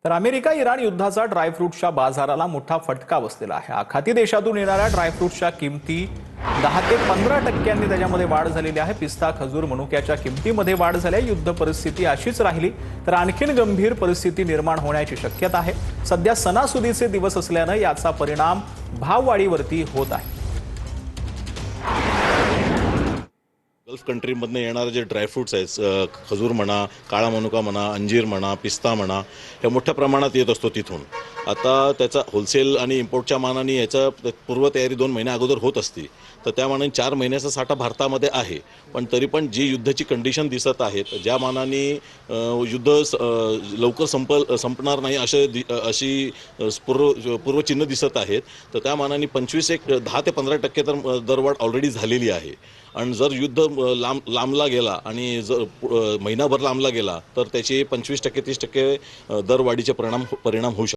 तर America Iran युद्धाचा ड्रायफ्रूटच्या बाजाराला मोठा फटका बसलेला आहे। आखाती देशातून येणाऱ्या ड्रायफ्रूटच्या किमती 10 ते 15% त्याच्यामध्ये वाढ झालेली आहे। पिस्ता, खजूर, मनुक्याच्या किमतीमध्ये वाढ झाली आहे। युद्ध परिस्थिती अशीच राहिली तर आणखीन गंभीर परिस्थिती निर्माण होण्याची शक्यता आहे। सध्या सणासुदीचे दिवस असल्याने याचा परिणाम भाववाढीवरती होत आहे। गल्फ कंट्रीमधनं येणारे जे ड्रायफ्रूट्स आहेत, खजूर म्हणा, काळा मनुका म्हणा, अंजीर म्हणा, पिस्ता म्हणा, हे मोठ्या प्रमाणात येत असतो तिथून। आता त्याचा होलसेल आणि इम्पोर्टच्या मानाने याचा पूर्वतयारी 2 महिन्या अगोदर होत असते, तर त्या मानाने 4 महिन्याचा साठा भारतामध्ये आहे। पण तरी पण जी युद्धाची कंडिशन दिसत आहेत, ज्या मानाने युद्ध लवकर संपणार नाही अशी पूर्वचिन्ह दिसत आहेत, तर त्या मानाने 10 ते 15% तर दरवाढ ऑलरेडी झालेली आहे। आणि जर युद्ध लांबला गेला आणि जर महिनाभर लांबला गेला तर त्याचे 25% 30% दरवाढीचे परिणाम होऊ शकतात।